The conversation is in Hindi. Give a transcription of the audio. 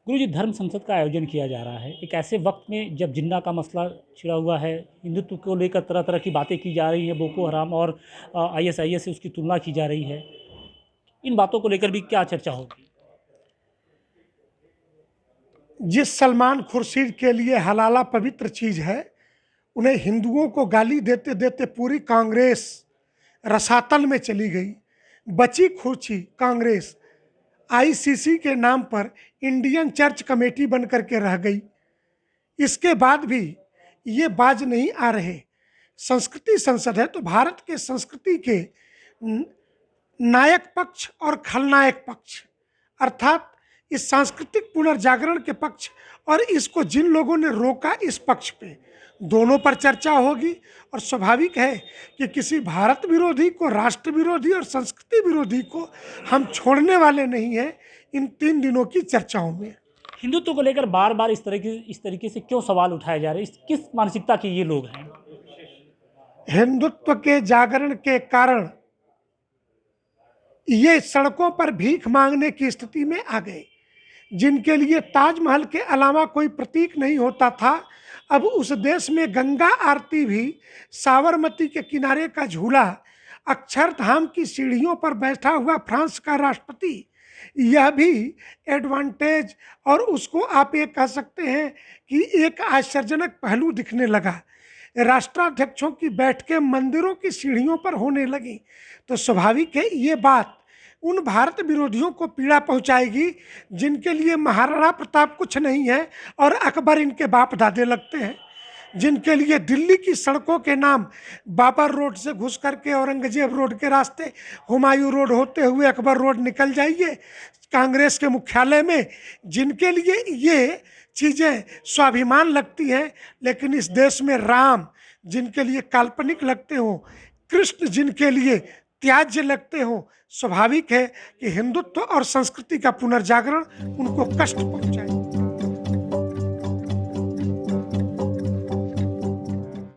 गुरुजी, धर्म संसद का आयोजन किया जा रहा है एक ऐसे वक्त में जब जिन्ना का मसला छिड़ा हुआ है, हिंदुत्व को लेकर तरह तरह की बातें की जा रही हैं, बोको हराम और आईएसआईएस से उसकी तुलना की जा रही है। इन बातों को लेकर भी क्या चर्चा होगी? जिस सलमान खुर्शीद के लिए हलाला पवित्र चीज है, उन्हें हिंदुओं को गाली देते देते पूरी कांग्रेस रसातल में चली गई। बची खुची कांग्रेस आईसीसी के नाम पर इंडियन चर्च कमेटी बन करके रह गई। इसके बाद भी ये बाज नहीं आ रहे। संस्कृति संसद है तो भारत के संस्कृति के नायक पक्ष और खलनायक पक्ष, अर्थात इस सांस्कृतिक पुनर्जागरण के पक्ष और इसको जिन लोगों ने रोका इस पक्ष पे, दोनों पर चर्चा होगी। और स्वाभाविक है कि किसी भारत विरोधी को, राष्ट्र विरोधी और संस्कृति विरोधी को हम छोड़ने वाले नहीं हैं इन 3 दिनों की चर्चाओं में। हिंदुत्व को लेकर बार बार इस तरीके से क्यों सवाल उठाए जा रहे हैं? किस मानसिकता के ये लोग हैं? हिंदुत्व के जागरण के कारण ये सड़कों पर भीख मांगने की स्थिति में आ गए। जिनके लिए ताजमहल के अलावा कोई प्रतीक नहीं होता था, अब उस देश में गंगा आरती भी, साबरमती के किनारे का झूला, अक्षरधाम की सीढ़ियों पर बैठा हुआ फ्रांस का राष्ट्रपति, यह भी एडवांटेज और उसको आप ये कह सकते हैं कि एक आश्चर्यजनक पहलू दिखने लगा। राष्ट्राध्यक्षों की बैठकें मंदिरों की सीढ़ियों पर होने लगी तो स्वाभाविक है ये बात उन भारत विरोधियों को पीड़ा पहुंचाएगी जिनके लिए महाराणा प्रताप कुछ नहीं है और अकबर इनके बाप दादे लगते हैं, जिनके लिए दिल्ली की सड़कों के नाम बाबर रोड से घुस करके औरंगजेब रोड के रास्ते हुमायूं रोड होते हुए अकबर रोड निकल जाइए कांग्रेस के मुख्यालय में, जिनके लिए ये चीज़ें स्वाभिमान लगती हैं, लेकिन इस देश में राम जिनके लिए काल्पनिक लगते हो, कृष्ण जिनके लिए त्याज्य लगते हो, स्वाभाविक है कि हिंदुत्व और संस्कृति का पुनर्जागरण उनको कष्ट पहुंचाए।